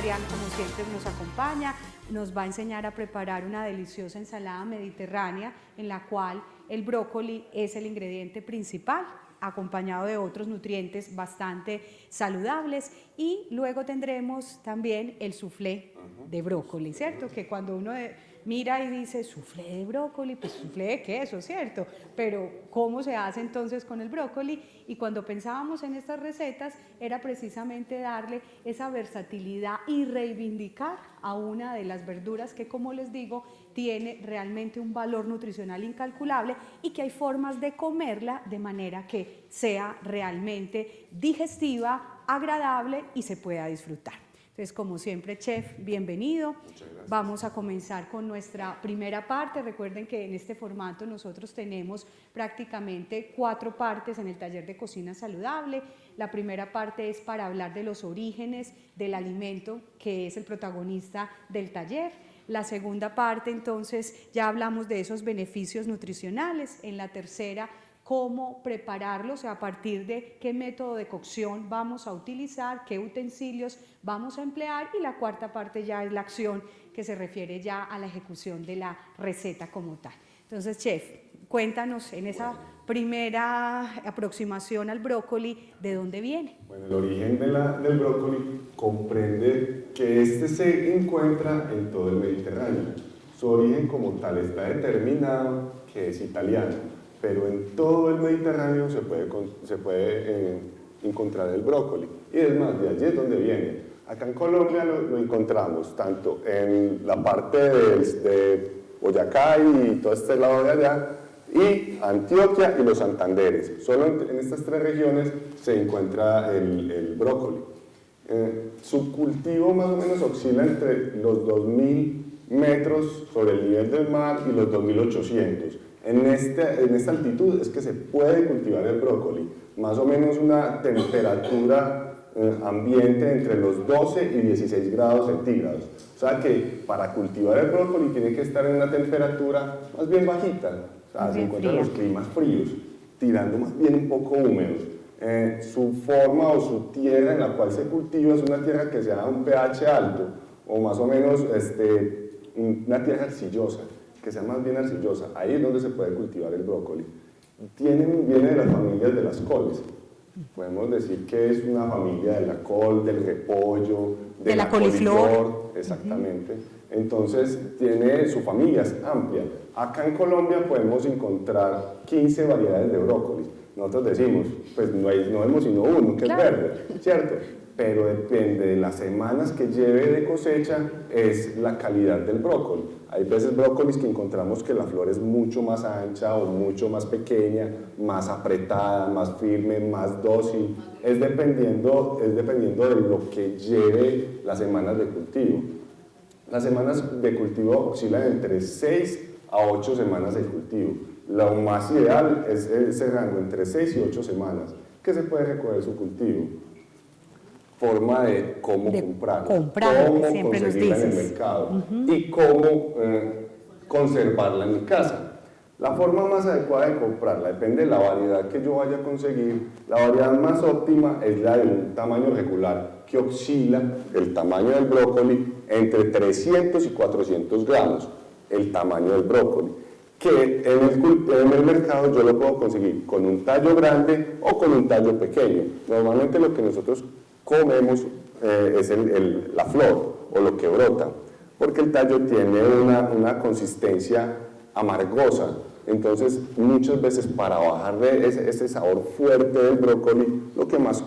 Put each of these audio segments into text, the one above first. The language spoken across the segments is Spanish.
Adrián, como siempre, nos acompaña, nos va a enseñar a preparar una deliciosa ensalada mediterránea en la cual el brócoli es el ingrediente principal, acompañado de otros nutrientes bastante saludables, y luego tendremos también el soufflé de brócoli, ¿cierto? Que cuando uno mira y dice, soufflé de brócoli, pues soufflé de queso, ¿cierto? Pero ¿cómo se hace entonces con el brócoli? Y cuando pensábamos en estas recetas era precisamente darle esa versatilidad y reivindicar a una de las verduras que, como les digo, tiene realmente un valor nutricional incalculable y que hay formas de comerla de manera que sea realmente digestiva, agradable y se pueda disfrutar. Entonces, como siempre, chef, bienvenido. Vamos a comenzar con nuestra primera parte. Recuerden que en este formato nosotros tenemos prácticamente 4 partes en el taller de cocina saludable. La primera parte es para hablar de los orígenes del alimento, que es el protagonista del taller. La segunda parte, entonces, ya hablamos de esos beneficios nutricionales. En la tercera, cómo prepararlos, a partir de qué método de cocción vamos a utilizar, qué utensilios vamos a emplear, y la cuarta parte ya es la acción, que se refiere ya a la ejecución de la receta como tal. Entonces, chef, cuéntanos en esa primera aproximación al brócoli, ¿de dónde viene? Bueno, el origen del brócoli comprende que este se encuentra en todo el Mediterráneo. Su origen como tal está determinado que es italiano, pero en todo el Mediterráneo se puede encontrar el brócoli. Y es más, de allí es donde viene. Acá en Colombia lo encontramos tanto en la parte de Boyacá y todo este lado de allá, y Antioquia y los Santanderes. Solo en estas 3 regiones se encuentra el brócoli. Su cultivo más o menos oscila entre los 2000 metros sobre el nivel del mar y los 2800. En esta altitud es que se puede cultivar el brócoli, más o menos una temperatura ambiente entre los 12 y 16 grados centígrados. O sea que para cultivar el brócoli tiene que estar en una temperatura más bien bajita. O sea, se encuentran los climas fríos, tirando más bien un poco húmedos. Su forma o su tierra en la cual se cultiva es una tierra que sea un pH alto, o más o menos una tierra arcillosa, que sea más bien arcillosa. Ahí es donde se puede cultivar el brócoli. Viene de las familias de las coles. Podemos decir que es una familia de la col, del repollo, de la coliflor. Exactamente. Entonces, su familia es amplia. Acá en Colombia podemos encontrar 15 variedades de brócoli. Nosotros decimos, pues no vemos sino uno, que es verde, ¿cierto? Pero depende de las semanas que lleve de cosecha, es la calidad del brócoli. Hay veces brócolis que encontramos que la flor es mucho más ancha o mucho más pequeña, más apretada, más firme, más dócil. Es dependiendo de lo que lleve las semanas de cultivo. Las semanas de cultivo oscilan entre 6 a 8 semanas de cultivo. Lo más ideal es ese rango entre 6 y 8 semanas que se puede recoger su cultivo. Forma de cómo comprarla, cómo conseguirla en el mercado y cómo conservarla en mi casa. La forma más adecuada de comprarla depende de la variedad que yo vaya a conseguir. La variedad más óptima es la de un tamaño regular, que oscila el tamaño del brócoli entre 300 y 400 gramos, el tamaño del brócoli, que en el mercado yo lo puedo conseguir con un tallo grande o con un tallo pequeño. Normalmente lo que nosotros comemos es la flor o lo que brota, porque el tallo tiene una consistencia amargosa. Entonces, muchas veces para bajarle ese sabor fuerte del brócoli, lo que más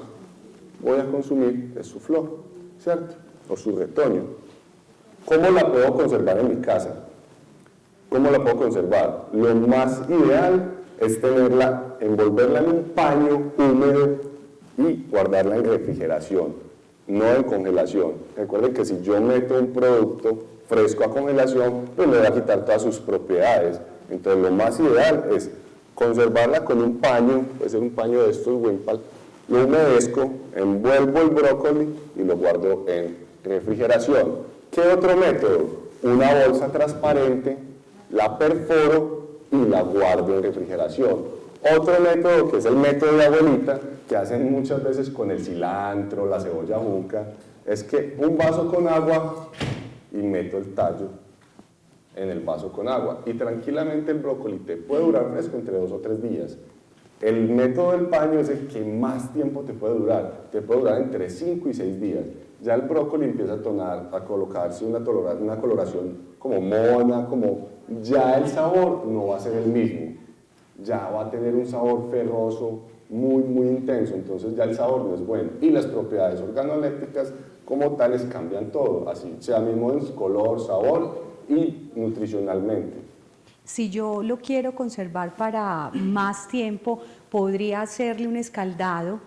voy a consumir es su flor, ¿cierto? O su retoño. ¿Cómo la puedo conservar en mi casa? ¿Cómo la puedo conservar? Lo más ideal es envolverla en un paño húmedo y guardarla en refrigeración, no en congelación. Recuerden que si yo meto un producto fresco a congelación, pues le va a quitar todas sus propiedades. Entonces lo más ideal es conservarla con un paño, puede ser un paño de estos Wimpal, lo humedezco, envuelvo el brócoli y lo guardo en refrigeración. ¿Qué otro método? Una bolsa transparente, la perforo y la guardo en refrigeración. Otro método, que es el método de abuelita, que hacen muchas veces con el cilantro, la cebolla juca, es que un vaso con agua y meto el tallo en el vaso con agua. Y tranquilamente el brócoli te puede durar fresco entre 2 o 3 días. El método del paño es el que más tiempo te puede durar entre 5 y 6 días. Ya el brócoli empieza a colocarse una coloración como mona, ya el sabor no va a ser el mismo, ya va a tener un sabor ferroso muy, muy intenso, entonces ya el sabor no es bueno. Y las propiedades organolépticas como tales cambian todo, así sea mismo en color, sabor y nutricionalmente. Si yo lo quiero conservar para más tiempo, podría hacerle un escaldado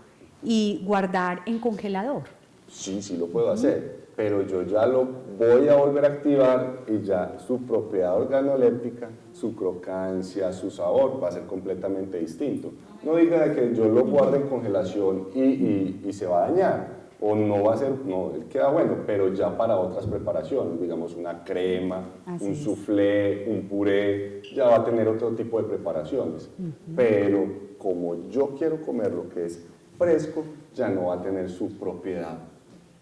y guardar en congelador. Sí, sí lo puedo hacer, pero yo ya lo voy a volver a activar y ya su propiedad organoléptica, su crocancia, su sabor va a ser completamente distinto. No diga que yo lo guarde en congelación y se va a dañar, o no va a ser, no, él queda bueno, pero ya para otras preparaciones, digamos una crema, un soufflé, un puré, ya va a tener otro tipo de preparaciones. Pero como yo quiero comer lo que es fresco, ya no va a tener su propiedad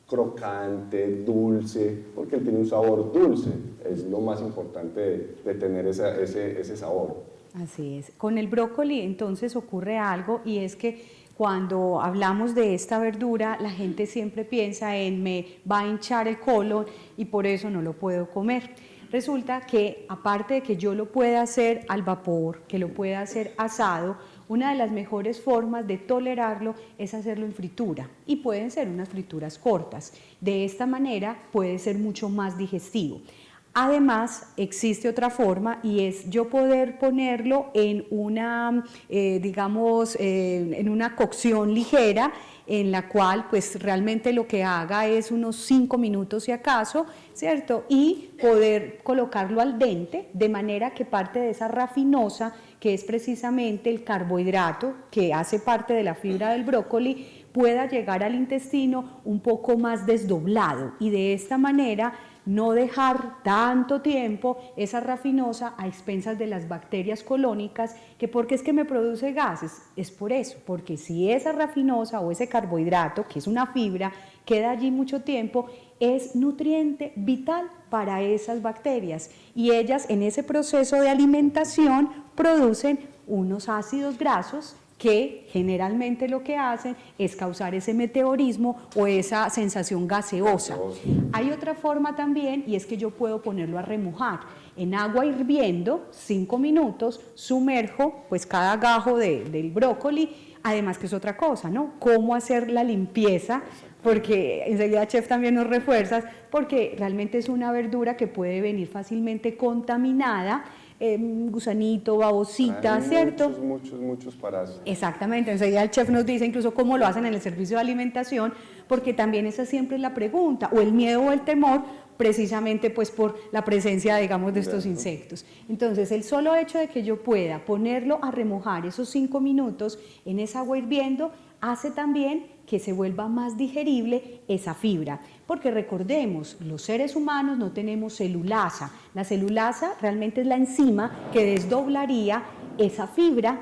crocante, dulce, porque él tiene un sabor dulce, es lo más importante de tener ese sabor. Así es. Con el brócoli entonces ocurre algo, y es que cuando hablamos de esta verdura, la gente siempre piensa en me va a hinchar el colon y por eso no lo puedo comer. Resulta que aparte de que yo lo pueda hacer al vapor, que lo pueda hacer asado, una de las mejores formas de tolerarlo es hacerlo en fritura, y pueden ser unas frituras cortas. De esta manera puede ser mucho más digestivo. Además, existe otra forma, y es yo poder ponerlo en una, en una cocción ligera, en la cual pues realmente lo que haga es unos 5 minutos si acaso, ¿cierto? Y poder colocarlo al dente, de manera que parte de esa rafinosa, que es precisamente el carbohidrato que hace parte de la fibra del brócoli, pueda llegar al intestino un poco más desdoblado, y de esta manera no dejar tanto tiempo esa rafinosa a expensas de las bacterias colónicas, que porque es que me produce gases, es por eso, porque si esa rafinosa o ese carbohidrato, que es una fibra, queda allí mucho tiempo, es nutriente vital para esas bacterias, y ellas en ese proceso de alimentación producen unos ácidos grasos que generalmente lo que hacen es causar ese meteorismo o esa sensación gaseosa. Hay otra forma también, y es que yo puedo ponerlo a remojar en agua hirviendo 5 minutos, sumerjo pues cada gajo del brócoli. Además que es otra cosa, ¿no? Cómo hacer la limpieza, porque enseguida chef también nos refuerzas, porque realmente es una verdura que puede venir fácilmente contaminada, gusanito, babosita, ¿cierto? Muchos parásitos. Exactamente, enseguida el chef nos dice incluso cómo lo hacen en el servicio de alimentación, porque también esa siempre es la pregunta, o el miedo o el temor, precisamente pues por la presencia, digamos, de estos insectos. Entonces, el solo hecho de que yo pueda ponerlo a remojar esos 5 minutos en esa agua hirviendo, hace también que se vuelva más digerible esa fibra, porque recordemos, los seres humanos no tenemos celulasa. La celulasa realmente es la enzima que desdoblaría esa fibra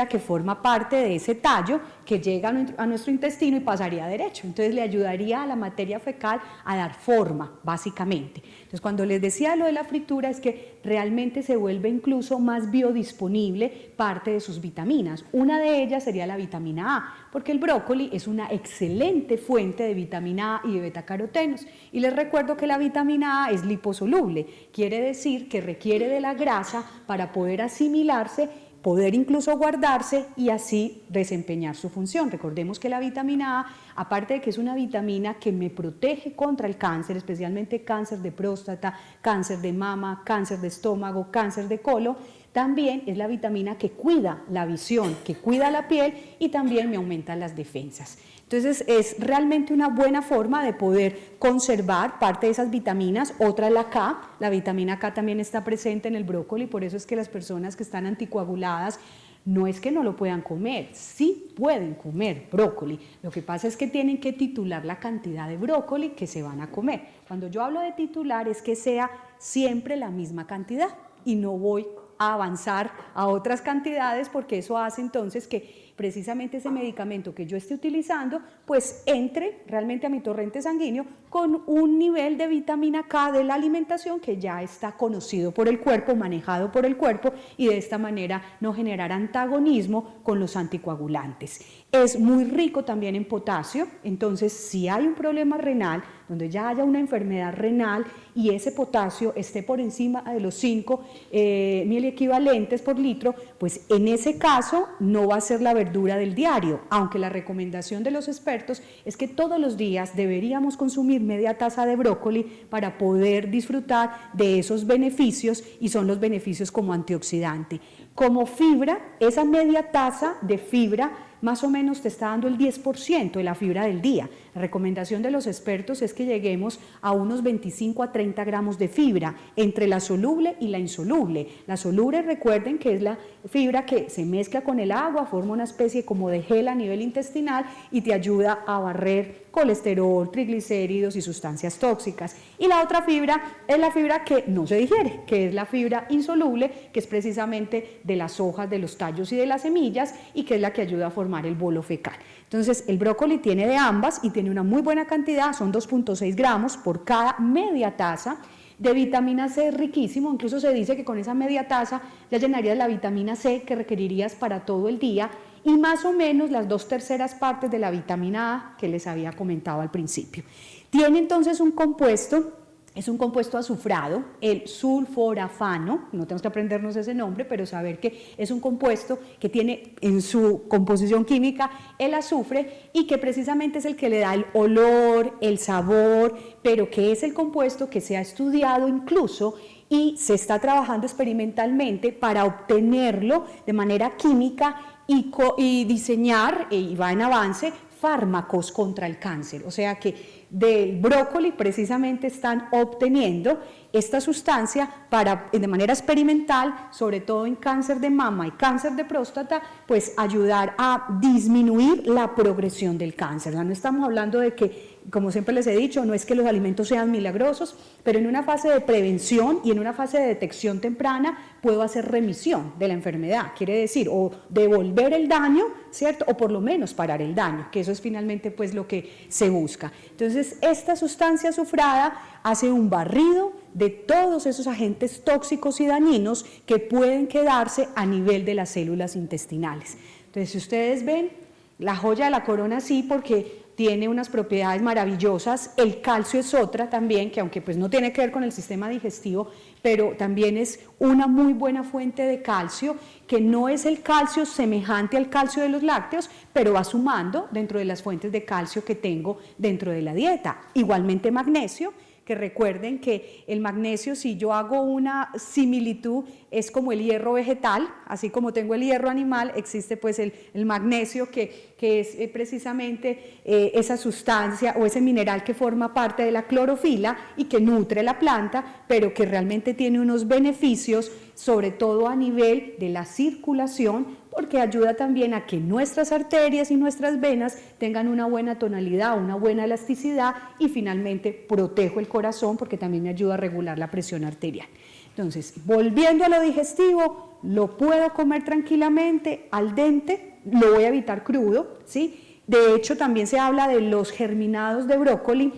que forma parte de ese tallo que llega a nuestro intestino y pasaría derecho. Entonces le ayudaría a la materia fecal a dar forma, básicamente. Entonces, cuando les decía lo de la fritura, es que realmente se vuelve incluso más biodisponible parte de sus vitaminas. Una de ellas sería la vitamina A, porque el brócoli es una excelente fuente de vitamina A y de betacarotenos. Y les recuerdo que la vitamina A es liposoluble, quiere decir que requiere de la grasa para poder asimilarse, poder incluso guardarse y así desempeñar su función. Recordemos que la vitamina A, aparte de que es una vitamina que me protege contra el cáncer, especialmente cáncer de próstata, cáncer de mama, cáncer de estómago, cáncer de colon, también es la vitamina que cuida la visión, que cuida la piel y también me aumenta las defensas. Entonces es realmente una buena forma de poder conservar parte de esas vitaminas. Otra es la K, la vitamina K también está presente en el brócoli, por eso es que las personas que están anticoaguladas no es que no lo puedan comer, sí pueden comer brócoli. Lo que pasa es que tienen que titular la cantidad de brócoli que se van a comer. Cuando yo hablo de titular es que sea siempre la misma cantidad y no voy a avanzar a otras cantidades, porque eso hace entonces que precisamente ese medicamento que yo esté utilizando, pues entre realmente a mi torrente sanguíneo con un nivel de vitamina K de la alimentación que ya está conocido por el cuerpo, manejado por el cuerpo, y de esta manera no generar antagonismo con los anticoagulantes. Es muy rico también en potasio, entonces si hay un problema renal, donde ya haya una enfermedad renal y ese potasio esté por encima de los 5 miliequivalentes por litro, pues en ese caso no va a ser la verdura del diario, aunque la recomendación de los expertos es que todos los días deberíamos consumir media taza de brócoli para poder disfrutar de esos beneficios, y son los beneficios como antioxidante. Como fibra, esa media taza de fibra más o menos te está dando el 10% de la fibra del día. La recomendación de los expertos es que lleguemos a unos 25 a 30 gramos de fibra entre la soluble y la insoluble. La soluble, recuerden que es la fibra que se mezcla con el agua, forma una especie como de gel a nivel intestinal y te ayuda a barrer colesterol, triglicéridos y sustancias tóxicas. Y la otra fibra es la fibra que no se digiere, que es la fibra insoluble, que es precisamente de las hojas, de los tallos y de las semillas, y que es la que ayuda a formar el bolo fecal. Entonces, el brócoli tiene de ambas y tiene una muy buena cantidad, son 2.6 gramos por cada media taza. De vitamina C riquísimo, incluso se dice que con esa media taza ya llenarías la vitamina C que requerirías para todo el día, y más o menos las 2/3 partes de la vitamina A que les había comentado al principio. Tiene entonces un compuesto, es un compuesto azufrado, el sulforafano, no tenemos que aprendernos ese nombre, pero saber que es un compuesto que tiene en su composición química el azufre y que precisamente es el que le da el olor, el sabor, pero que es el compuesto que se ha estudiado incluso y se está trabajando experimentalmente para obtenerlo de manera química y diseñar, y va en avance, fármacos contra el cáncer. O sea que del brócoli precisamente están obteniendo esta sustancia para, de manera experimental, sobre todo en cáncer de mama y cáncer de próstata, pues ayudar a disminuir la progresión del cáncer. No estamos hablando de que, como siempre les he dicho, no es que los alimentos sean milagrosos, pero en una fase de prevención y en una fase de detección temprana puedo hacer remisión de la enfermedad, quiere decir, o devolver el daño, ¿cierto? O por lo menos parar el daño, que eso es finalmente pues lo que se busca. Entonces, esta sustancia azufrada hace un barrido de todos esos agentes tóxicos y dañinos que pueden quedarse a nivel de las células intestinales. Entonces, si ustedes ven, la joya de la corona sí, porque tiene unas propiedades maravillosas. El calcio es otra también, que aunque pues no tiene que ver con el sistema digestivo, pero también es una muy buena fuente de calcio, que no es el calcio semejante al calcio de los lácteos, pero va sumando dentro de las fuentes de calcio que tengo dentro de la dieta. Igualmente magnesio, que recuerden que el magnesio, si yo hago una similitud, es como el hierro vegetal, así como tengo el hierro animal, existe pues el magnesio que es precisamente esa sustancia o ese mineral que forma parte de la clorofila y que nutre la planta, pero que realmente tiene unos beneficios, sobre todo a nivel de la circulación, porque ayuda también a que nuestras arterias y nuestras venas tengan una buena tonalidad, una buena elasticidad, y finalmente protejo el corazón porque también me ayuda a regular la presión arterial. Entonces, volviendo a lo digestivo, lo puedo comer tranquilamente, al dente, lo voy a evitar crudo, ¿sí? De hecho, también se habla de los germinados de brócoli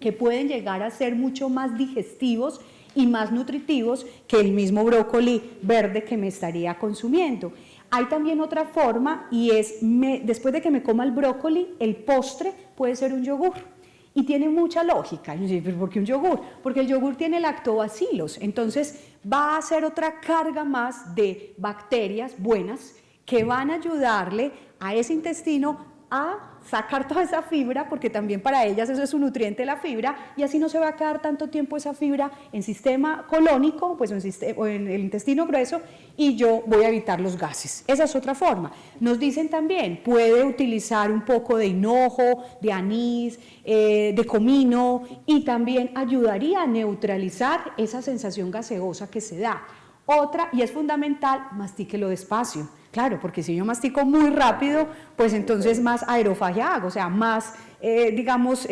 que pueden llegar a ser mucho más digestivos y más nutritivos que el mismo brócoli verde que me estaría consumiendo. Hay también otra forma, y es, después de que me coma el brócoli, el postre puede ser un yogur. Y tiene mucha lógica. ¿Por qué un yogur? Porque el yogur tiene lactobacilos, entonces va a ser otra carga más de bacterias buenas que van a ayudarle a ese intestino a sacar toda esa fibra, porque también para ellas eso es un nutriente, la fibra, y así no se va a quedar tanto tiempo esa fibra en sistema colónico, pues o en el intestino grueso, y yo voy a evitar los gases. Esa es otra forma. Nos dicen también, puede utilizar un poco de hinojo, de anís, de comino, y también ayudaría a neutralizar esa sensación gaseosa que se da. Otra, y es fundamental, mastíquelo despacio. Claro, porque si yo mastico muy rápido, pues entonces más aerofagia hago, o sea, más, digamos,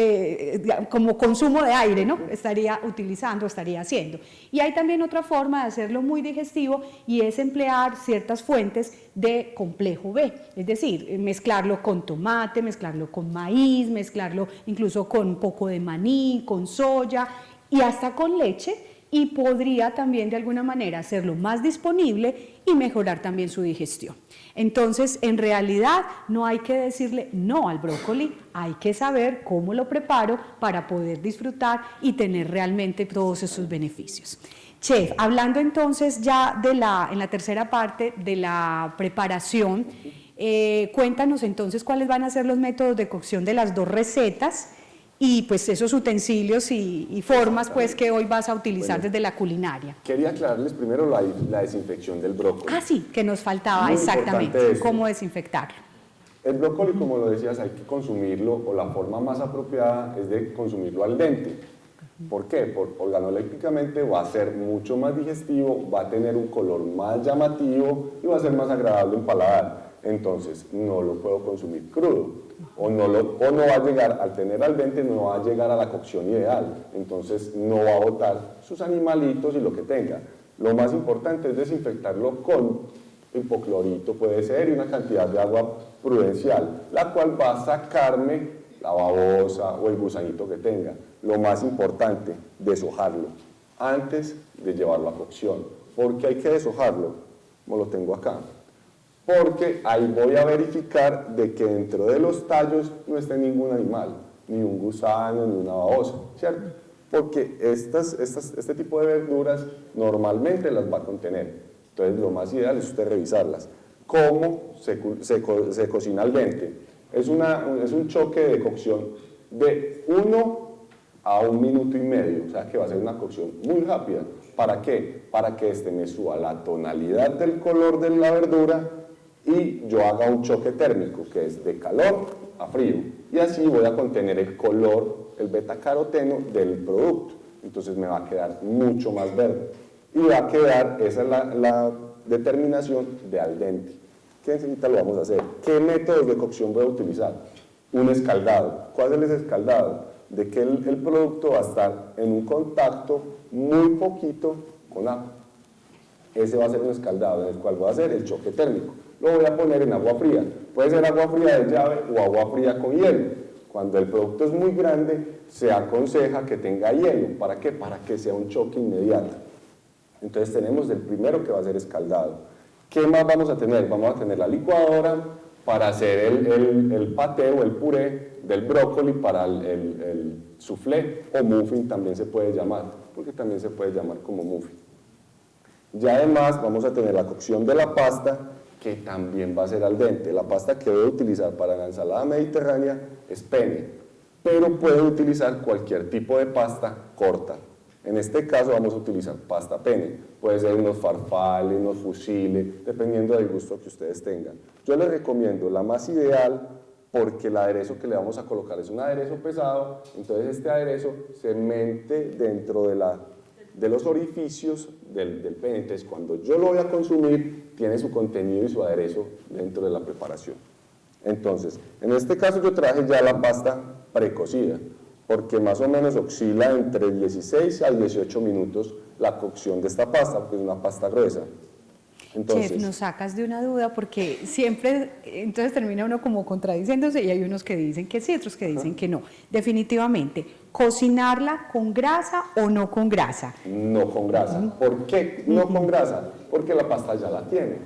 como consumo de aire, ¿no? Estaría utilizando, estaría haciendo. Y hay también otra forma de hacerlo muy digestivo y es emplear ciertas fuentes de complejo B, es decir, mezclarlo con tomate, mezclarlo con maíz, mezclarlo incluso con un poco de maní, con soya y hasta con leche, y podría también de alguna manera hacerlo más disponible y mejorar también su digestión. Entonces, en realidad no hay que decirle no al brócoli, hay que saber cómo lo preparo para poder disfrutar y tener realmente todos esos beneficios. Chef, hablando entonces ya en la tercera parte de la preparación, cuéntanos entonces cuáles van a ser los métodos de cocción de las dos recetas y pues esos utensilios y formas pues que hoy vas a utilizar desde la culinaria. Quería aclararles primero la desinfección del brócoli. Ah, sí, que nos faltaba Muy exactamente, cómo desinfectarlo. El brócoli, como lo decías, hay que consumirlo, o la forma más apropiada es de consumirlo al dente. ¿Por qué? Organolépticamente va a ser mucho más digestivo, va a tener un color más llamativo y va a ser más agradable en paladar. Entonces, no lo puedo consumir crudo. O no va a llegar, al tener al dente, no va a llegar a la cocción ideal. Entonces, no va a botar sus animalitos y lo que tenga. Lo más importante es desinfectarlo con hipoclorito, puede ser, y una cantidad de agua prudencial, la cual va a sacarme la babosa o el gusanito que tenga. Lo más importante, deshojarlo antes de llevarlo a cocción. ¿Por qué hay que deshojarlo? Como lo tengo acá. Porque ahí voy a verificar de que dentro de los tallos no esté ningún animal, ni un gusano, ni una babosa, ¿cierto? Porque este tipo de verduras normalmente las va a contener. Entonces lo más ideal es usted revisarlas. ¿Cómo se cocina al dente? Es un choque de cocción de 1 a 1 minuto y medio, o sea que va a ser una cocción muy rápida. ¿Para qué? Para que me suba la tonalidad del color de la verdura y yo haga un choque térmico, que es de calor a frío. Y así voy a contener el color, el betacaroteno del producto. Entonces me va a quedar mucho más verde. Y va a quedar, esa es la determinación de al dente. ¿Qué enseguida lo vamos a hacer? ¿Qué métodos de cocción voy a utilizar? Un escaldado. ¿Cuál es el escaldado? De que el producto va a estar en un contacto muy poquito con agua. Ese va a ser un escaldado en el cual voy a hacer el choque térmico. Lo voy a poner en agua fría. Puede ser agua fría de llave o agua fría con hielo. Cuando el producto es muy grande, se aconseja que tenga hielo. ¿Para qué? Para que sea un choque inmediato. Entonces tenemos el primero que va a ser escaldado. ¿Qué más vamos a tener? Vamos a tener la licuadora para hacer el paté o el puré del brócoli para el soufflé o muffin también se puede llamar, porque también se puede llamar como muffin. Ya además vamos a tener la cocción de la pasta, que también va a ser al dente. La pasta que voy a utilizar para la ensalada mediterránea es pene, pero puedo utilizar cualquier tipo de pasta corta. En este caso vamos a utilizar pasta pene, puede ser unos farfalle, unos fusilli, dependiendo del gusto que ustedes tengan. Yo les recomiendo la más ideal porque el aderezo que le vamos a colocar es un aderezo pesado, entonces este aderezo se mete dentro de los orificios del pene, entonces cuando yo lo voy a consumir tiene su contenido y su aderezo dentro de la preparación. Entonces, en este caso yo traje ya la pasta precocida, porque más o menos oscila entre 16 a 18 minutos la cocción de esta pasta, porque es una pasta gruesa. Entonces, Chef, nos sacas de una duda porque siempre, entonces termina uno como contradiciéndose y hay unos que dicen que sí, otros que dicen que no. Definitivamente, ¿cocinarla con grasa o no con grasa? No con grasa. ¿Por qué no con grasa? Porque la pasta ya la tiene.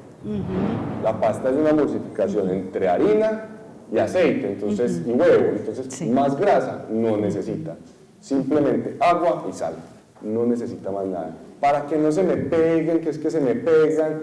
La pasta es una emulsificación entre harina y aceite, entonces, y huevo, entonces Sí. más grasa no necesita, simplemente agua y sal, no necesita más nada. Para que no se me peguen, que es que se me pegan,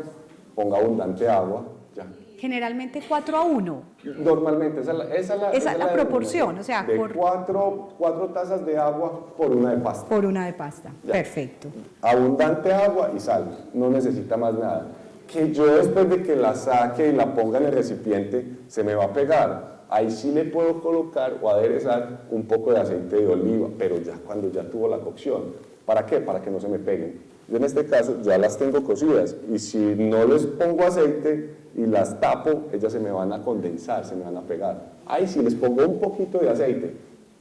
ponga abundante agua, ya. Generalmente 4-1. Normalmente esa es la proporción, o sea, de por 4 tazas de agua por una de pasta. por una de pasta. Ya. Perfecto. Abundante agua y sal, no necesita más nada. Que yo después de que la saque y la ponga en el recipiente, se me va a pegar. Ahí sí le puedo colocar o aderezar un poco de aceite de oliva, pero ya cuando ya tuvo la cocción. ¿Para qué? Para que no se me peguen. Yo en este caso ya las tengo cocidas y si no les pongo aceite, y las tapo, ellas se me van a condensar, se me van a pegar. Ahí sí les pongo un poquito de aceite,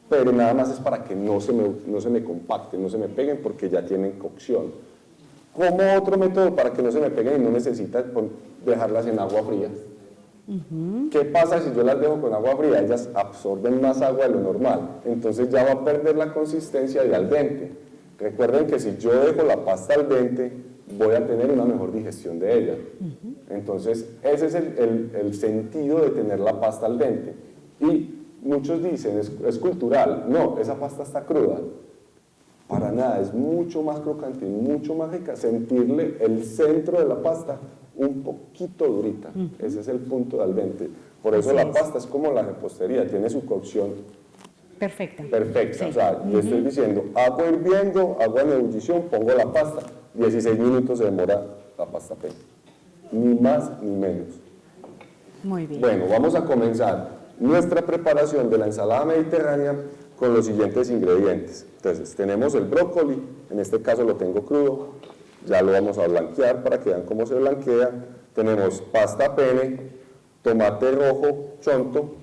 pero nada más es para que no se me compacten, no se me peguen porque ya tienen cocción. Como otro método para que no se me peguen y no necesitas dejarlas en agua fría. ¿Qué pasa si yo las dejo con agua fría? Ellas absorben más agua de lo normal, entonces ya va a perder la consistencia de al dente. Recuerden que si yo dejo la pasta al dente, voy a tener una mejor digestión de ella. Entonces, ese es el sentido de tener la pasta al dente. Y muchos dicen, es cultural. No, esa pasta está cruda. Para nada, es mucho más crocante y mucho más rica. Sentirle el centro de la pasta un poquito durita. Ese es el punto de al dente. Por eso la pasta es como la repostería, tiene su cocción perfecta. Perfecta. Sí. O sea, yo estoy diciendo, agua hirviendo, agua en ebullición, pongo la pasta, 16 minutos se demora la pasta pena. Ni más ni menos. Muy bien. Bueno, vamos a comenzar nuestra preparación de la ensalada mediterránea con los siguientes ingredientes. Entonces, tenemos el brócoli, en este caso lo tengo crudo, ya lo vamos a blanquear para que vean cómo se blanquea. Tenemos pasta pene, tomate rojo, chonto,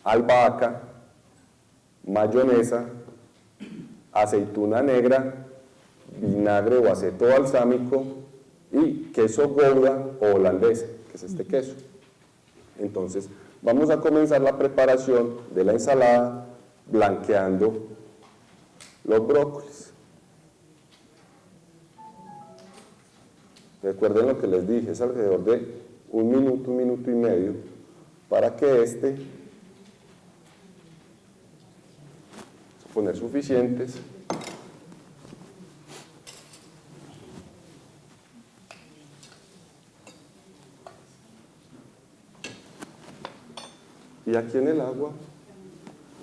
albahaca, mayonesa, aceituna negra, vinagre o aceto balsámico y queso Gouda o holandés, que es este queso. Entonces, vamos a comenzar la preparación de la ensalada blanqueando los brócolis. Recuerden lo que les dije, es alrededor de un minuto y medio, para que poner suficientes. Y aquí en el agua,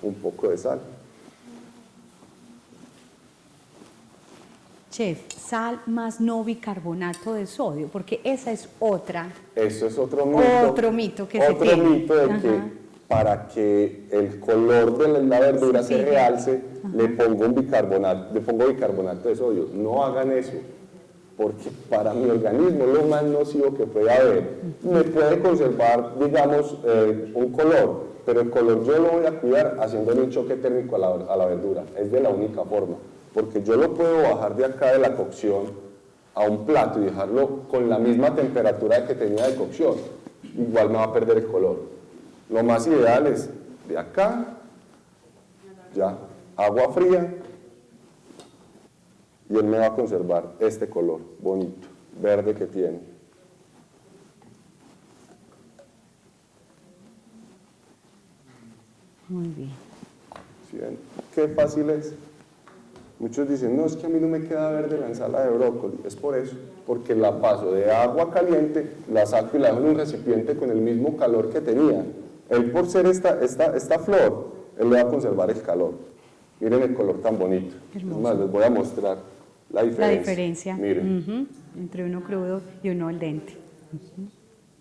un poco de sal. Chef, sal más no bicarbonato de sodio, porque esa es otra. Eso es otro mito. Otro mito que se tiene. Otro mito de que para que el color de la verdura se realce, le pongo bicarbonato de sodio. No hagan eso, porque para mi organismo es lo más nocivo que puede haber. Me puede conservar, digamos, un color, pero el color yo lo voy a cuidar haciéndole un choque térmico a la verdura. Es de la única forma, porque yo lo puedo bajar de acá de la cocción a un plato y dejarlo con la misma temperatura que tenía de cocción. Igual me va a perder el color. Lo más ideal es de acá, ya, agua fría, y él me va a conservar este color bonito, verde que tiene. Muy bien. ¿Sí ven? Qué fácil es. Muchos dicen, no, es que a mí no me queda verde la ensalada de brócoli. Es por eso, porque la paso de agua caliente, la saco y la dejo en un recipiente con el mismo calor que tenía. Él, por ser esta flor, él le va a conservar el calor. Miren el color tan bonito. Hermoso. Es más, les voy a mostrar la diferencia. Miren. Entre uno crudo y uno al dente.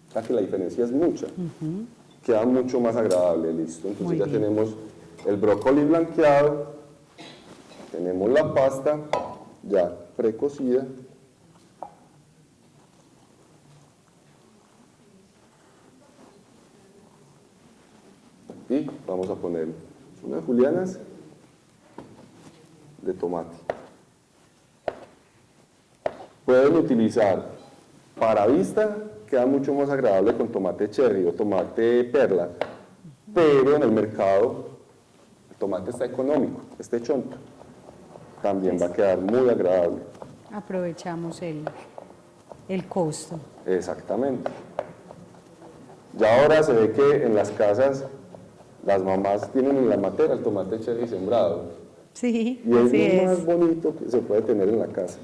O sea que la diferencia es mucha. Queda mucho más agradable, listo. Entonces muy ya bien. Tenemos el brócoli blanqueado, tenemos la pasta ya precocida. Y vamos a poner unas julianas de tomate. Pueden utilizar para vista, queda mucho más agradable con tomate cherry o tomate perla, pero en el mercado el tomate está económico, este chonto también va a quedar muy agradable. Aprovechamos el costo. Exactamente. Ya ahora se ve que en las casas las mamás tienen en la matera el tomate cherry sembrado. Sí, y es lo más bonito que se puede tener en la casa.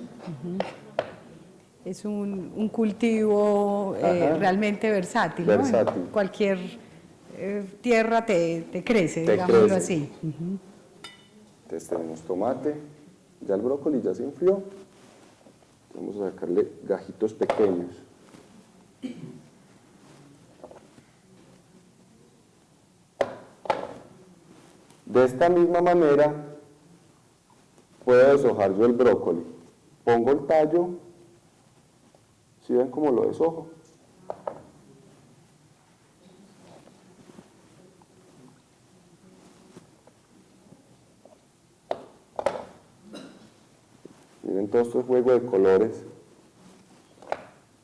Es un cultivo realmente versátil, ¿no? Versátil. Cualquier tierra te crece, digámoslo así. Entonces tenemos tomate, ya el brócoli ya se enfrió. Vamos a sacarle gajitos pequeños. De esta misma manera puedo deshojar yo el brócoli. Pongo el tallo, ¿sí ven cómo lo deshojo? en todo este juego de colores.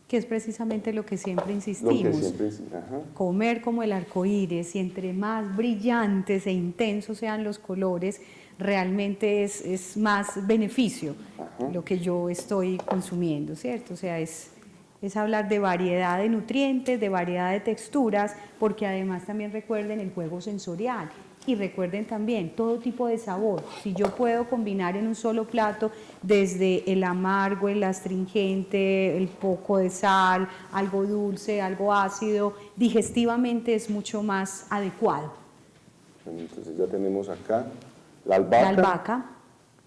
Que es precisamente lo que siempre Lo insistimos. que siempre, ajá. Comer como el arco iris, y entre más brillantes e intensos sean los colores, realmente es más beneficio lo que yo estoy consumiendo, ¿cierto? O sea, es hablar de variedad de nutrientes, de variedad de texturas, porque además también recuerden el juego sensorial y recuerden también todo tipo de sabor. Si yo puedo combinar en un solo plato desde el amargo, el astringente, el poco de sal, algo dulce, algo ácido, digestivamente es mucho más adecuado. Entonces ya tenemos acá la albahaca. La albahaca.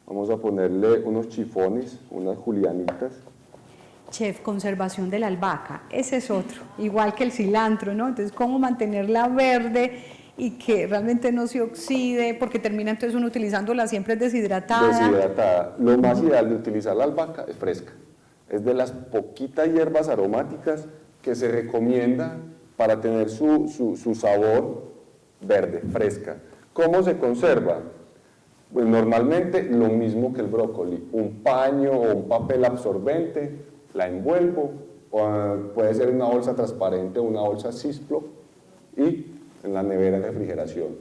Vamos a ponerle unos chifones, unas julianitas. Chef, conservación de la albahaca, ese es otro, igual que el cilantro, ¿no? Entonces, ¿cómo mantenerla verde y que realmente no se oxide? Porque termina entonces uno utilizándola siempre deshidratada. Deshidratada. Lo más ideal de utilizar la albahaca es fresca. Es de las poquitas hierbas aromáticas que se recomienda para tener su sabor verde, fresca. ¿Cómo se conserva? Pues normalmente lo mismo que el brócoli, un paño o un papel absorbente, la envuelvo, o puede ser una bolsa transparente o una bolsa Ziploc y en la nevera de refrigeración,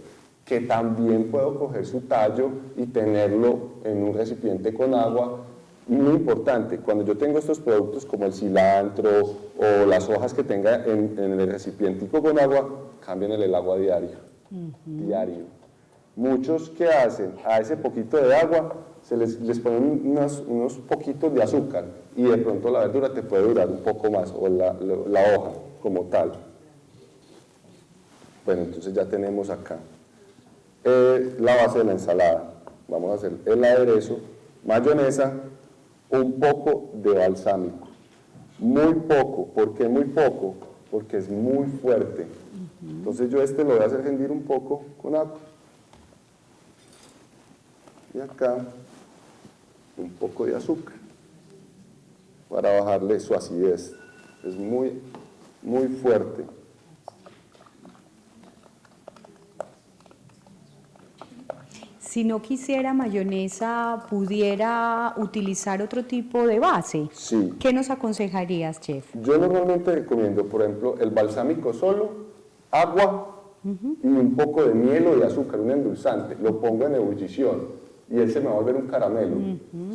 que también puedo coger su tallo y tenerlo en un recipiente con agua. Muy importante, cuando yo tengo estos productos como el cilantro o las hojas que tenga en el recipientico con agua, cambien el agua diario. Diario. Muchos que hacen a ese poquito de agua, les ponen unos poquitos de azúcar y de pronto la verdura te puede durar un poco más, o la hoja como tal. Bueno, entonces ya tenemos acá la base de la ensalada. Vamos a hacer el aderezo, mayonesa, un poco de balsámico. Muy poco. ¿Por qué muy poco? Porque es muy fuerte. Entonces yo lo voy a hacer rendir un poco con agua. Y acá un poco de azúcar para bajarle su acidez. Es muy, muy fuerte. Si no quisiera mayonesa, ¿pudiera utilizar otro tipo de base? Sí. ¿Qué nos aconsejarías, chef? Yo normalmente recomiendo, por ejemplo, el balsámico solo, agua y un poco de miel o de azúcar, un endulzante. Lo pongo en ebullición y él se me va a volver un caramelo.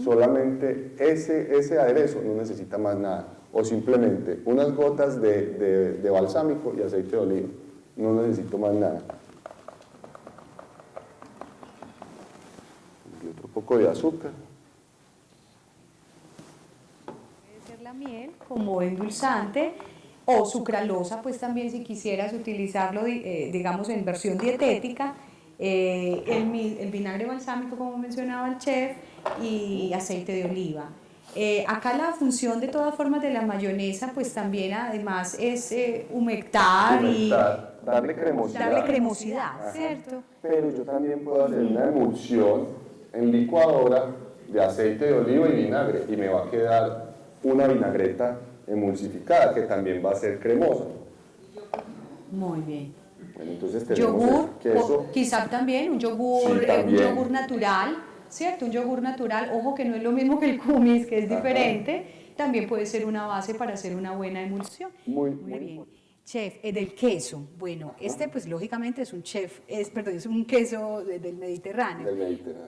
Solamente ese aderezo, no necesita más nada. O simplemente unas gotas de balsámico y aceite de oliva. No necesito más nada. Y otro poco de azúcar. Puede ser la miel como endulzante o sucralosa, pues también si quisieras utilizarlo, digamos, en versión dietética. El vinagre balsámico, como mencionaba el chef, y aceite de oliva. Acá la función de todas formas de la mayonesa, pues también además es humectar y darle cremosidad. darle cremosidad, ¿cierto? Pero yo también puedo hacer una emulsión en licuadora de aceite de oliva y vinagre y me va a quedar una vinagreta emulsificada que también va a ser cremosa. Muy bien. Bueno, entonces tenemos Yogur, el queso. quizá también un yogur, Sí, también. un yogur natural, ¿cierto? Un yogur natural, ojo que no es lo mismo que el kumis, que es diferente, también puede ser una base para hacer una buena emulsión. Muy bien. Chef, del queso, bueno, este pues lógicamente es un es un queso del Mediterráneo,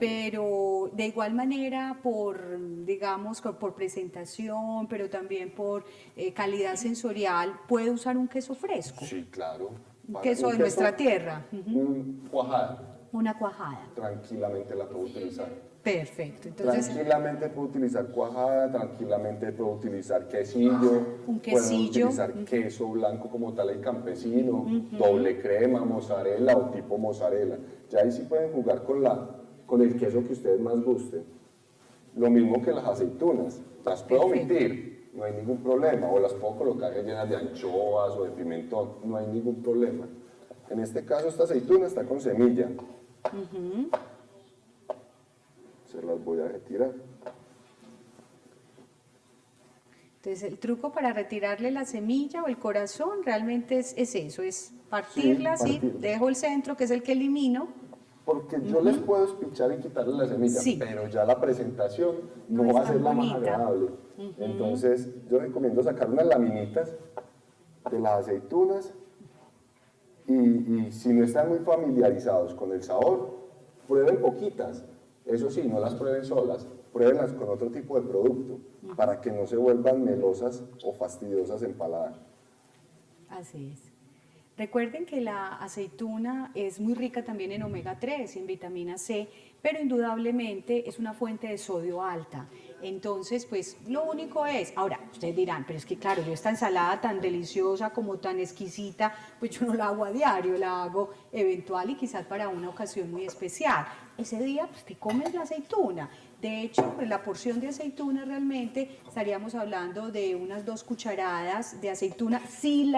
pero de igual manera digamos, por presentación, pero también por calidad sensorial, ¿puede usar un queso fresco? Sí, claro. Un queso de nuestra tierra. Cuajada. Una cuajada. Tranquilamente la puedo utilizar. Perfecto. Entonces, tranquilamente puedo utilizar cuajada, tranquilamente puedo utilizar quesillo. Un quesillo. Puedo utilizar queso blanco como tal el campesino, doble crema, mozzarella o tipo mozzarella. Ya ahí sí pueden jugar con el queso que ustedes más gusten. Lo mismo que las aceitunas. Las puedo omitir, no hay ningún problema. O las puedo colocar llenas de anchoas o de pimentón, no hay ningún problema. En este caso esta aceituna está con semilla. Se las voy a retirar. Entonces, el truco para retirarle la semilla o el corazón realmente es eso, es partirla así, dejo el centro, que es el que elimino, Porque yo les puedo espichar y quitarle la semilla, Sí. pero ya la presentación No no es va a tan ser la más bonita. agradable. Entonces, yo recomiendo sacar unas laminitas de las aceitunas y si no están muy familiarizados con el sabor, prueben poquitas. Eso sí, no las prueben solas, pruébenlas con otro tipo de producto para que no se vuelvan melosas o fastidiosas en paladar. Así es. Recuerden que la aceituna es muy rica también en omega 3 y en vitamina C, pero indudablemente es una fuente de sodio alta. Entonces, pues lo único es, ahora, ustedes dirán, pero es que claro, yo esta ensalada tan deliciosa como tan exquisita, pues yo no la hago a diario, la hago eventual y quizás para una ocasión muy especial. Ese día, pues te comes la aceituna. De hecho, pues, la porción de aceituna realmente estaríamos hablando de unas 2 cucharadas de aceituna si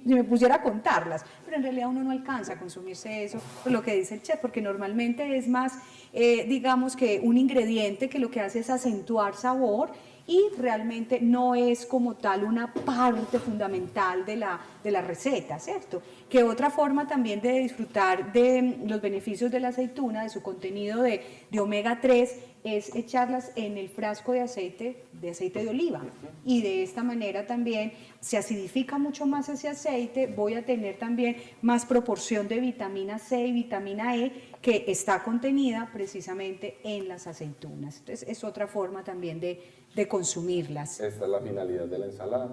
me pusiera a contarlas, pero en realidad uno no alcanza a consumirse eso, por lo que dice el chef, porque normalmente es más, digamos que un ingrediente que lo que hace es acentuar sabor y realmente no es como tal una parte fundamental de la receta, ¿cierto? Que otra forma también de disfrutar de los beneficios de la aceituna, de su contenido de omega 3, es echarlas en el frasco de aceite de oliva. Y de esta manera también se acidifica mucho más ese aceite, voy a tener también más proporción de vitamina C y vitamina E que está contenida precisamente en las aceitunas. Entonces es otra forma también de consumirlas. Esta es la finalidad de la ensalada.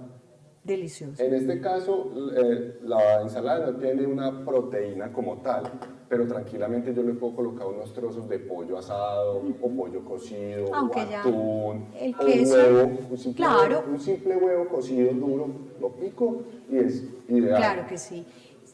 Delicioso. En este caso, la ensalada no tiene una proteína como tal, pero tranquilamente yo le puedo colocar unos trozos de pollo asado, o pollo cocido, Aunque o ya atún, el o queso, un huevo, claro. un simple huevo cocido duro, lo pico y es ideal. Claro que sí.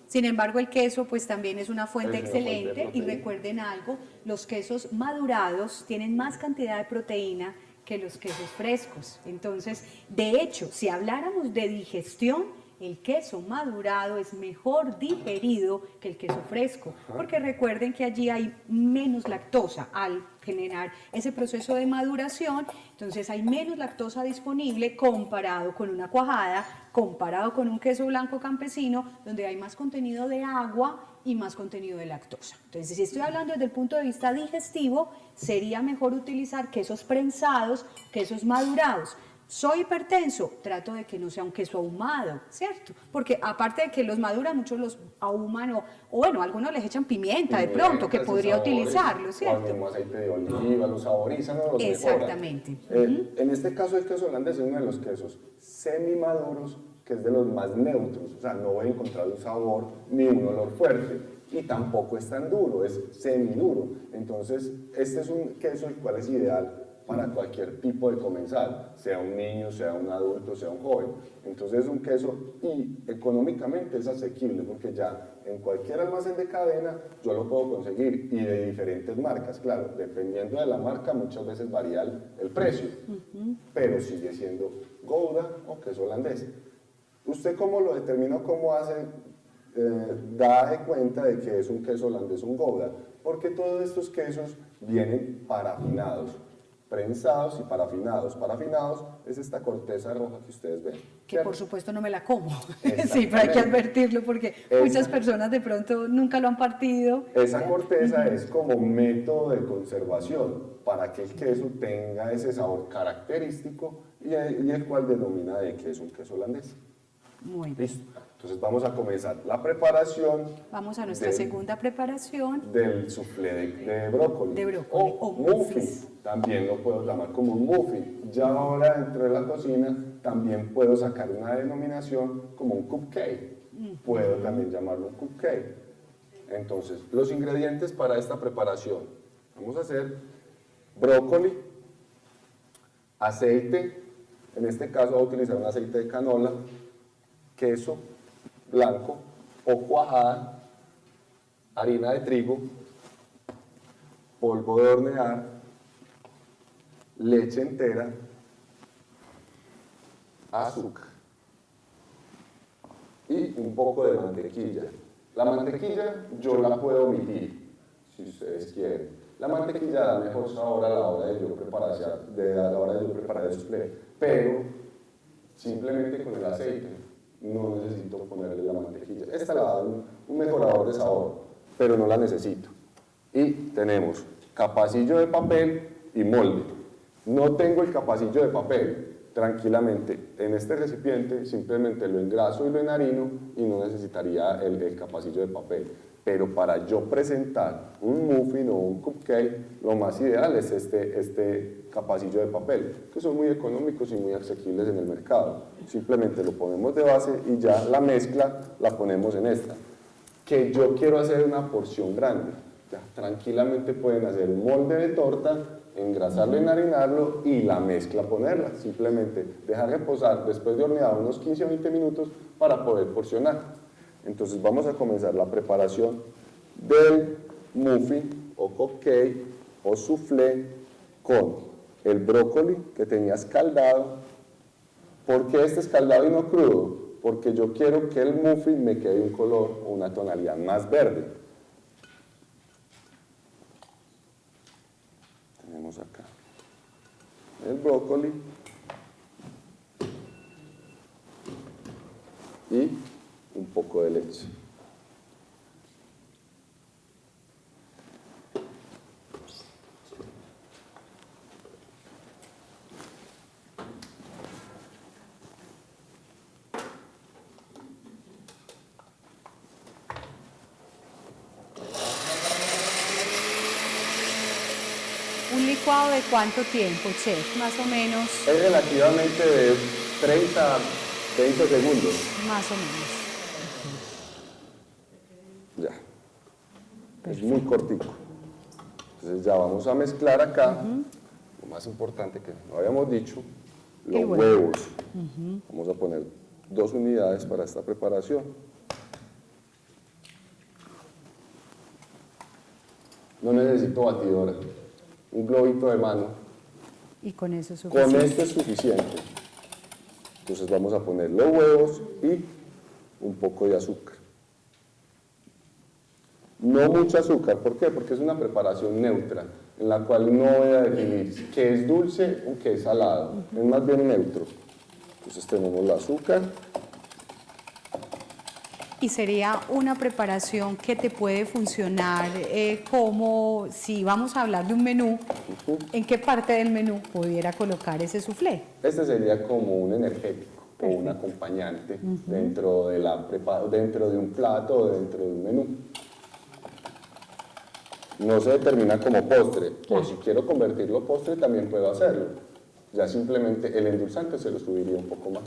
Sin embargo, el queso pues también es una fuente Es una fuente de excelente y proteína. recuerden algo, los quesos madurados tienen más cantidad de proteína que los quesos frescos. Entonces, de hecho, si habláramos de digestión, el queso madurado es mejor digerido que el queso fresco, porque recuerden que allí hay menos lactosa al generar ese proceso de maduración, entonces hay menos lactosa disponible comparado con una cuajada, comparado con un queso blanco campesino, donde hay más contenido de agua y más contenido de lactosa. Entonces, si estoy hablando desde el punto de vista digestivo, sería mejor utilizar quesos prensados, quesos madurados. Soy hipertenso, trato de que no sea un queso ahumado, ¿cierto? Porque aparte de que los maduran, muchos los ahuman o bueno, algunos les echan pimienta de pronto, que Pimientas y podría sabores, utilizarlo, o al ¿cierto? mismo aceite de oliva, los saborizan o los mejoran. Exactamente. En este caso el queso holandés es uno de los quesos semimaduros, que es de los más neutros, o sea, no voy a encontrar un sabor ni un olor fuerte, y tampoco es tan duro, es semiduro. Entonces, este es un queso el cual es ideal para cualquier tipo de comensal, sea un niño, sea un adulto, sea un joven. Entonces es un queso y económicamente es asequible porque ya en cualquier almacén de cadena yo lo puedo conseguir y de diferentes marcas. Claro, dependiendo de la marca muchas veces varía el precio, pero sigue siendo Gouda o queso holandés. ¿Usted cómo lo determina, cómo hace, da de cuenta de que es un queso holandés o un Gouda? Porque todos estos quesos vienen parafinados, prensados y parafinados. Parafinados es esta corteza roja que ustedes ven. Que por supuesto no me la como. Sí, Exactamente. pero hay que advertirlo porque muchas personas de pronto nunca lo han partido. Esa corteza es como un método de conservación para que el queso tenga ese sabor característico y el cual denomina de que es un queso holandés. Muy bien. Listo. Entonces vamos a comenzar la preparación. Vamos a nuestra segunda preparación. Del soufflé de brócoli. De brócoli o muffin. También lo puedo llamar como un muffin. Ya ahora dentro de la cocina también puedo sacar una denominación como un cupcake. Puedo también llamarlo un cupcake. Entonces, los ingredientes para esta preparación. Vamos a hacer brócoli, aceite, en este caso voy a utilizar un aceite de canola, queso blanco o cuajada, harina de trigo, polvo de hornear, leche entera, azúcar y un poco de mantequilla. La mantequilla yo la puedo omitir, si ustedes quieren. La mantequilla da mejor sabor a la hora de yo preparar el soufflé, pero simplemente con el aceite no necesito ponerle la mantequilla. Esta le da un mejorador de sabor, pero no la necesito. Y tenemos capacillo de papel y molde. No tengo el capacillo de papel. Tranquilamente, en este recipiente simplemente lo engraso y lo enharino y no necesitaría el capacillo de papel. Pero para yo presentar un muffin o un cupcake, lo más ideal es este capacillo de papel, que son muy económicos y muy asequibles en el mercado. Simplemente lo ponemos de base y ya la mezcla la ponemos en esta. Que yo quiero hacer una porción grande, ya, tranquilamente pueden hacer un molde de torta, engrasarlo, enharinarlo y la mezcla ponerla. Simplemente dejar reposar después de horneado unos 15 o 20 minutos para poder porcionar. Entonces vamos a comenzar la preparación del muffin o cupcake o soufflé con el brócoli que tenía escaldado. ¿Por qué este escaldado y no crudo? Porque yo quiero que el muffin me quede un color o una tonalidad más verde. Tenemos acá el brócoli y un poco de leche. ¿Un licuado de cuánto tiempo, chef? Más o menos. Es relativamente de 30 a 20 segundos. Más o menos. Ya. Es muy cortico. Entonces ya vamos a mezclar acá, lo más importante que no habíamos dicho, los huevos. Vamos a poner 2 unidades para esta preparación. No necesito batidora, un globito de mano. Y con eso es Con suficiente. esto es suficiente. Entonces vamos a poner los huevos y un poco de azúcar. No mucho azúcar, ¿por qué? Porque es una preparación neutra, en la cual no voy a definir qué es dulce o qué es salado, es más bien neutro. Entonces tenemos el azúcar. Y sería una preparación que te puede funcionar como si vamos a hablar de un menú, ¿en qué parte del menú pudiera colocar ese soufflé? Este sería como un energético o un acompañante dentro de un plato o dentro de un menú. No se determina como postre, o si quiero convertirlo postre también puedo hacerlo. Ya simplemente el endulzante se lo subiría un poco más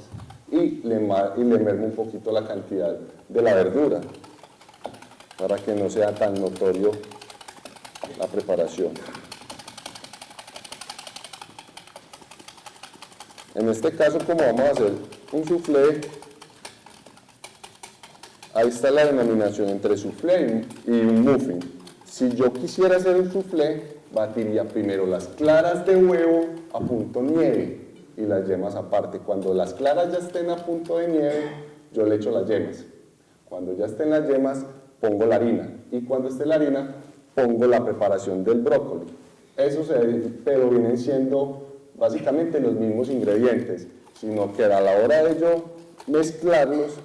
y le mermo un poquito la cantidad de la verdura para que no sea tan notorio la preparación. En este caso, como vamos a hacer un soufflé, ahí está la denominación entre soufflé y un muffin. Si yo quisiera hacer un soufflé, batiría primero las claras de huevo a punto nieve y las yemas aparte. Cuando las claras ya estén a punto de nieve, yo le echo las yemas. Cuando ya estén las yemas, pongo la harina. Y cuando esté la harina, pongo la preparación del brócoli. Pero vienen siendo básicamente los mismos ingredientes, sino que a la hora de yo mezclarlos,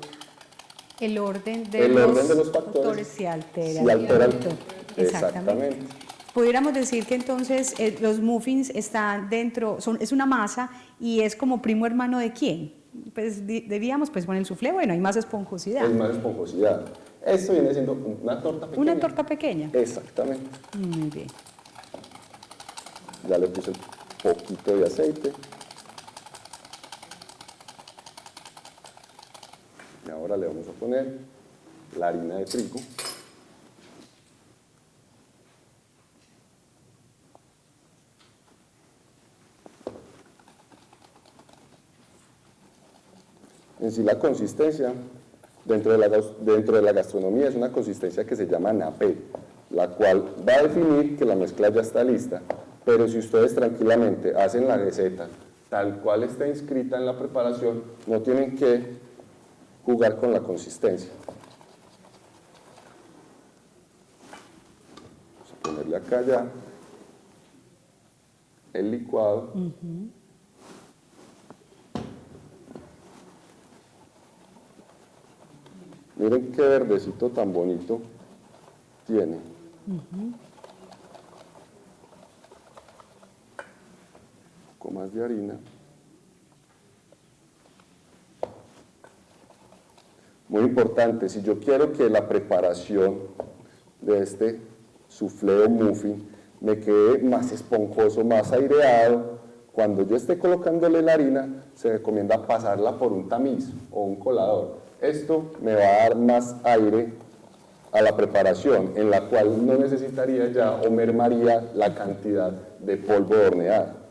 El orden de los factores se altera. Exactamente. Pudiéramos decir que entonces los muffins están dentro, es una masa y es como primo hermano de quién. Pues debíamos, pues con el soufflé, bueno, hay más esponjosidad. Es más esponjosidad. Esto viene siendo una torta pequeña. Una torta pequeña. Exactamente. Muy bien. Ya le puse un poquito de aceite. Y ahora le vamos a poner la harina de trigo. En sí la consistencia dentro de la gastronomía es una consistencia que se llama nappé, la cual va a definir que la mezcla ya está lista, pero si ustedes tranquilamente hacen la receta tal cual está inscrita en la preparación, no tienen que jugar con la consistencia. Vamos a ponerle acá ya el licuado. Miren qué verdecito tan bonito tiene. más de harina. Muy importante, si yo quiero que la preparación de este soufflé o muffin me quede más esponjoso, más aireado, cuando yo esté colocándole la harina, se recomienda pasarla por un tamiz o un colador. Esto me va a dar más aire a la preparación, en la cual no necesitaría ya o mermaría la cantidad de polvo de hornear.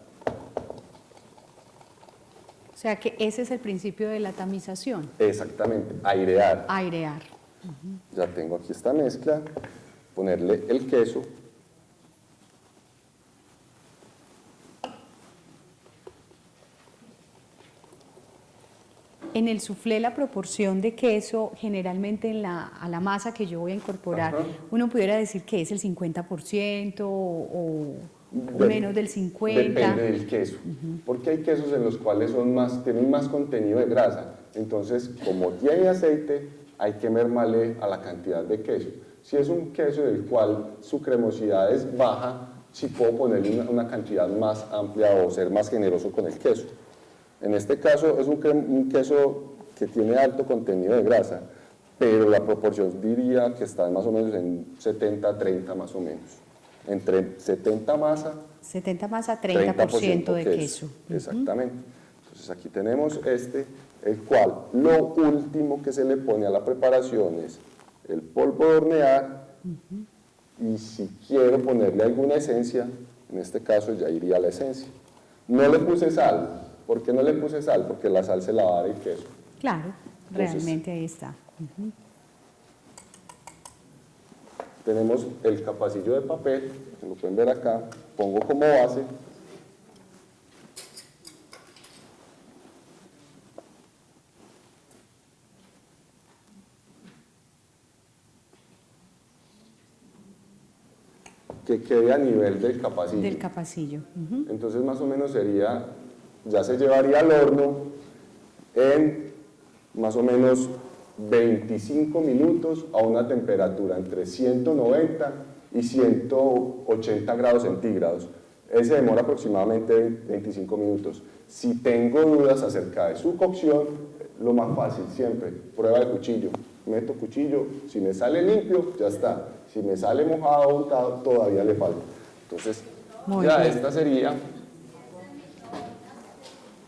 O sea que ese es el principio de la tamización. Exactamente, airear. Airear. Ya tengo aquí esta mezcla, ponerle el queso. En el soufflé la proporción de queso generalmente a la masa que yo voy a incorporar, Ajá. uno pudiera decir que es el 50% o De- menos del 50%. Depende del queso, porque hay quesos en los cuales tienen más contenido de grasa. Entonces, como tiene aceite, hay que mermarle a la cantidad de queso. Si es un queso del cual su cremosidad es baja, sí puedo ponerle una cantidad más amplia o ser más generoso con el queso. En este caso es un queso que tiene alto contenido de grasa, pero la proporción diría que está más o menos en 70-30 más o menos. Entre 70 masa, 70 masa, 30% de queso. Exactamente. Entonces aquí tenemos el cual lo último que se le pone a la preparación es el polvo de hornear, y si quiero ponerle alguna esencia, en este caso ya iría la esencia. No le puse sal. ¿Por qué no le puse sal? Porque la sal se la va a dar el queso. Claro, Entonces, realmente ahí está. Tenemos el capacillo de papel, que lo pueden ver acá, pongo como base. Que quede a nivel del capacillo. Del capacillo. Entonces más o menos sería, ya se llevaría al horno en más o menos 25 minutos a una temperatura entre 190 y 180 grados centígrados. Ese demora aproximadamente 25 minutos. Si tengo dudas acerca de su cocción, lo más fácil siempre, prueba de cuchillo. Meto cuchillo, si me sale limpio, ya está. Si me sale mojado o untado, todavía le falta. Entonces, Muy ya bien. esta sería...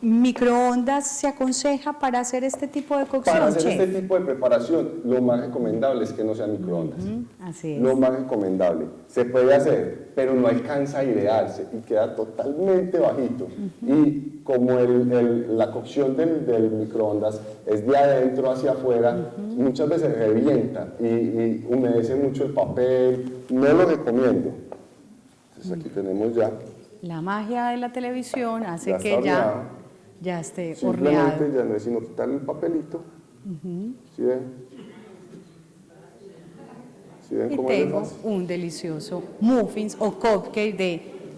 ¿Microondas se aconseja para hacer este tipo de cocción, Para hacer chef? este tipo de preparación, lo más recomendable es que no sea microondas. Así es. Lo más recomendable. Se puede hacer, pero no alcanza a airearse y queda totalmente bajito. Y como la cocción del microondas es de adentro hacia afuera, muchas veces revienta y humedece mucho el papel. No lo recomiendo. Entonces aquí tenemos ya. La magia de la televisión hace Ya que está horneado. ya esté Simplemente horneado. ya no es sino quitarle el papelito. ¿Sí ven? ¿Sí ven Y cómo es de tengo fácil? un delicioso muffins o cupcake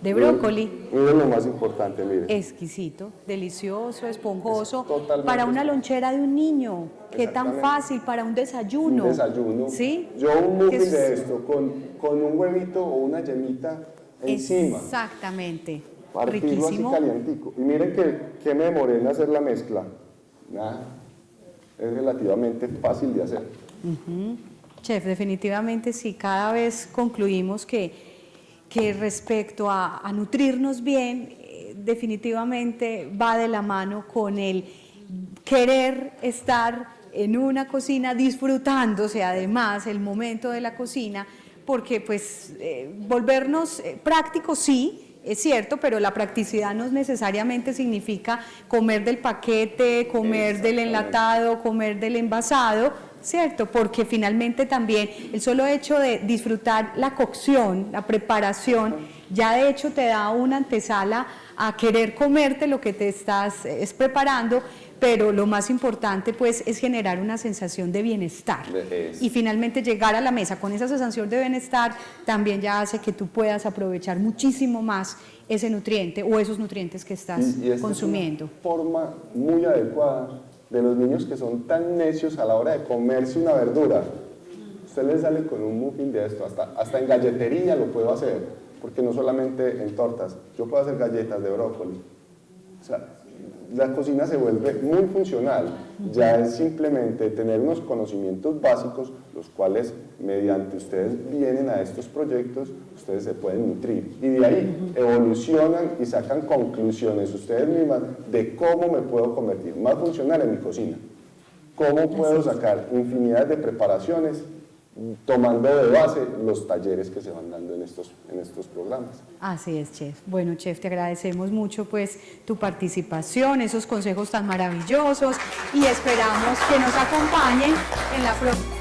de brócoli. Miren lo más importante, miren. Exquisito, delicioso, esponjoso, Es totalmente para una lonchera de un niño. Qué tan Exactamente. fácil, para un desayuno. Un desayuno. ¿Sí? Yo un muffin Que es- de esto con un huevito o una yemita encima. Exactamente. Partirlo así Riquísimo. calientico. Y miren que me demoré en hacer la mezcla. Nada. Es relativamente fácil de hacer. Chef, definitivamente sí, cada vez concluimos que respecto a nutrirnos bien, definitivamente va de la mano con el querer estar en una cocina disfrutándose además el momento de la cocina, porque pues volvernos prácticos sí, es cierto, pero la practicidad no necesariamente significa comer del paquete, comer del enlatado, comer del envasado, ¿cierto? Porque finalmente también el solo hecho de disfrutar la cocción, la preparación, ya de hecho te da una antesala a querer comerte lo que te estás preparando, pero lo más importante pues es generar una sensación de bienestar. Y finalmente llegar a la mesa con esa sensación de bienestar también ya hace que tú puedas aprovechar muchísimo más ese nutriente o esos nutrientes que estás Y esta consumiendo. es una forma muy adecuada de los niños que son tan necios a la hora de comerse una verdura. Usted les sale con un muffin de esto, hasta en galletería lo puedo hacer, porque no solamente en tortas, yo puedo hacer galletas de brócoli, sea, la cocina se vuelve muy funcional, ya es simplemente tener unos conocimientos básicos, los cuales mediante ustedes vienen a estos proyectos, ustedes se pueden nutrir y de ahí evolucionan y sacan conclusiones ustedes mismas de cómo me puedo convertir más funcional en mi cocina, cómo puedo sacar infinidad de preparaciones tomando de base los talleres que se van dando en estos programas. Así es, chef. Bueno, chef, te agradecemos mucho pues tu participación, esos consejos tan maravillosos y esperamos que nos acompañen en la próxima.